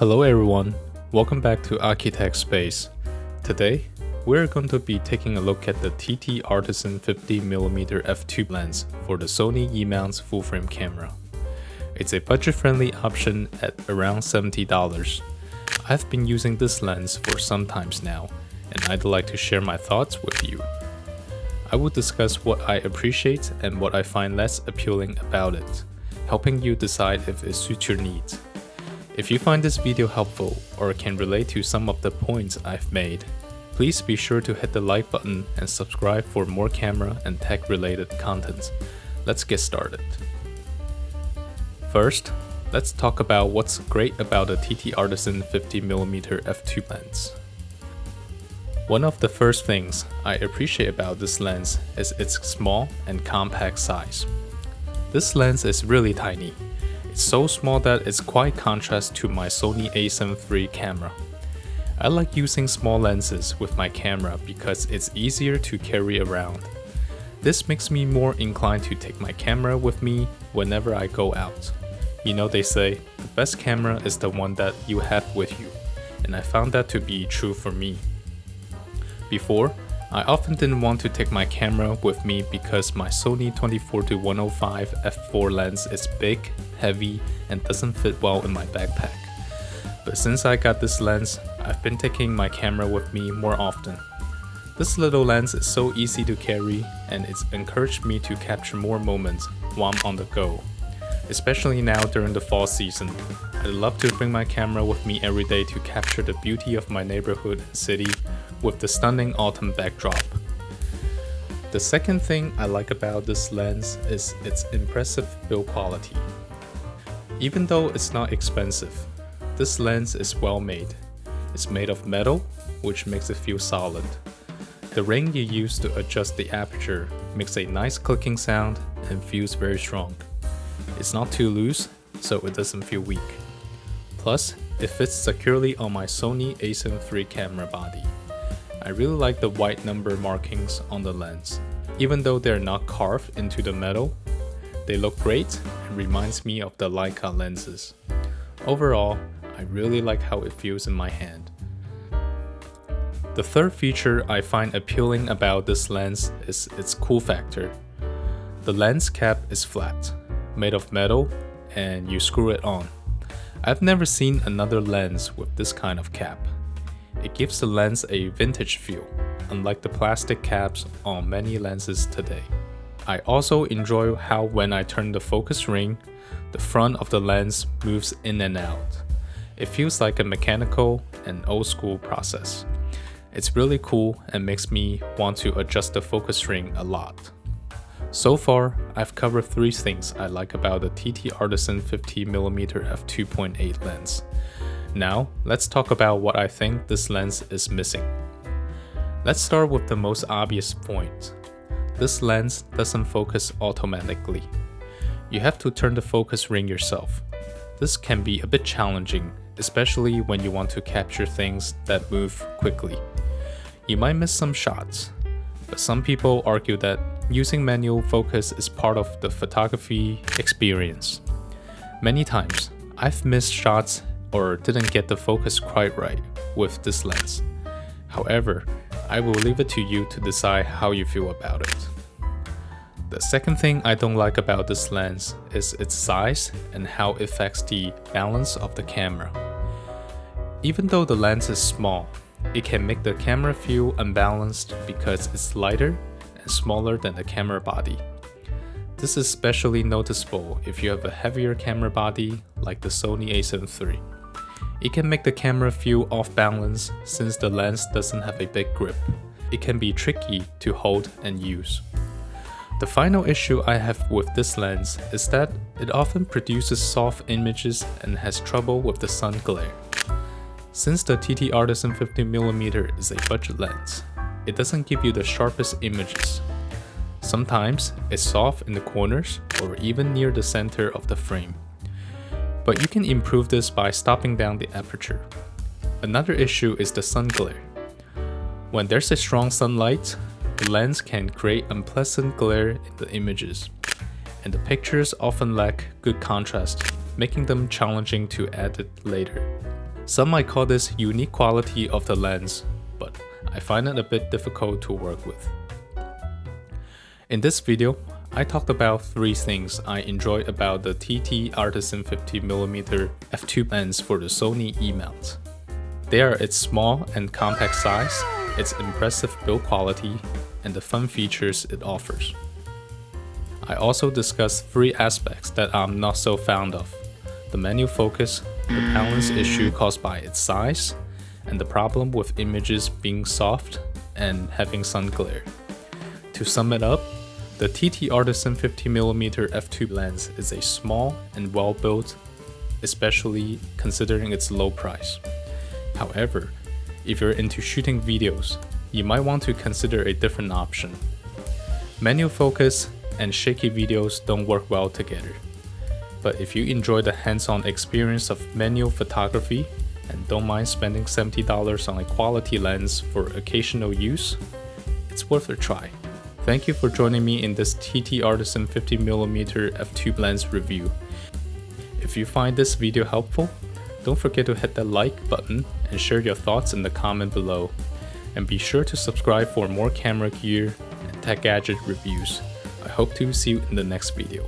Hello everyone, welcome back to Architect Space. Today, we're going to be taking a look at the TTArtisan 50mm f2 lens for the Sony E-mount full frame camera. It's a budget-friendly option at around $70. I've been using this lens for some times now, and I'd like to share my thoughts with you. I will discuss what I appreciate and what I find less appealing about it, helping you decide if it suits your needs. If you find this video helpful or can relate to some of the points I've made, please be sure to hit the like button and subscribe for more camera and tech related content. Let's get started. First, let's talk about what's great about the TTArtisan 50mm f2 lens. One of the first things I appreciate about this lens is its small and compact size. This lens is really tiny. It's so small that it's quite contrast to my Sony a7 III camera. I like using small lenses with my camera because it's easier to carry around. This makes me more inclined to take my camera with me whenever I go out. You know, they say the best camera is the one that you have with you, and I found that to be true for me. Before, I often didn't want to take my camera with me because my Sony 24-105 f4 lens is big, heavy, and doesn't fit well in my backpack. But since I got this lens, I've been taking my camera with me more often. This little lens is so easy to carry, and it's encouraged me to capture more moments while I'm on the go. Especially now during the fall season, I'd love to bring my camera with me every day to capture the beauty of my neighborhood and city with the stunning autumn backdrop. The second thing I like about this lens is its impressive build quality. Even though it's not expensive, this lens is well made. It's made of metal, which makes it feel solid. The ring you use to adjust the aperture makes a nice clicking sound and feels very strong. It's not too loose, so it doesn't feel weak. Plus, it fits securely on my Sony a7 III camera body. I really like the white number markings on the lens. Even though they're not carved into the metal, they look great and reminds me of the Leica lenses. Overall, I really like how it feels in my hand. The third feature I find appealing about this lens is its cool factor. The lens cap is flat, made of metal, and you screw it on. I've never seen another lens with this kind of cap. It gives the lens a vintage feel, unlike the plastic caps on many lenses today. I also enjoy how when I turn the focus ring, the front of the lens moves in and out. It feels like a mechanical and old school process. It's really cool and makes me want to adjust the focus ring a lot. So far, I've covered 3 things I like about the TTArtisan 50mm f2.8 lens. Now, let's talk about what I think this lens is missing. Let's start with the most obvious point. This lens doesn't focus automatically. You have to turn the focus ring yourself. This can be a bit challenging, especially when you want to capture things that move quickly. You might miss some shots, but some people argue that using manual focus is part of the photography experience. Many times, I've missed shots or didn't get the focus quite right with this lens. However, I will leave it to you to decide how you feel about it. The second thing I don't like about this lens is its size and how it affects the balance of the camera. Even though the lens is small, it can make the camera feel unbalanced because it's lighter and smaller than the camera body. This is especially noticeable if you have a heavier camera body like the Sony a7 III. It can make the camera feel off balance since the lens doesn't have a big grip. It can be tricky to hold and use. The final issue I have with this lens is that it often produces soft images and has trouble with the sun glare. Since the TTArtisan 50mm is a budget lens, it doesn't give you the sharpest images. Sometimes it's soft in the corners or even near the center of the frame. But you can improve this by stopping down the aperture. Another issue is the sun glare. When there's a strong sunlight, the lens can create unpleasant glare in the images, and the pictures often lack good contrast making them challenging to edit later. Some might call this unique quality of the lens, but I find it a bit difficult to work with. In this video, I talked about 3 things I enjoy about the TTArtisan 50mm f2 lens for the Sony E-mount. They are its small and compact size, its impressive build quality, and the fun features it offers. I also discussed 3 aspects that I'm not so fond of: the manual focus, the balance issue caused by its size, and the problem with images being soft and having sun glare. To sum it up, the TTArtisan 50mm f2 lens is a small and well built, especially considering its low price. However, if you're into shooting videos, you might want to consider a different option. Manual focus and shaky videos don't work well together. But if you enjoy the hands-on experience of manual photography and don't mind spending $70 on a quality lens for occasional use, it's worth a try. Thank you for joining me in this TTArtisan 50mm f2 lens review. If you find this video helpful, don't forget to hit that like button and share your thoughts in the comment below. And be sure to subscribe for more camera gear and tech gadget reviews. I hope to see you in the next video.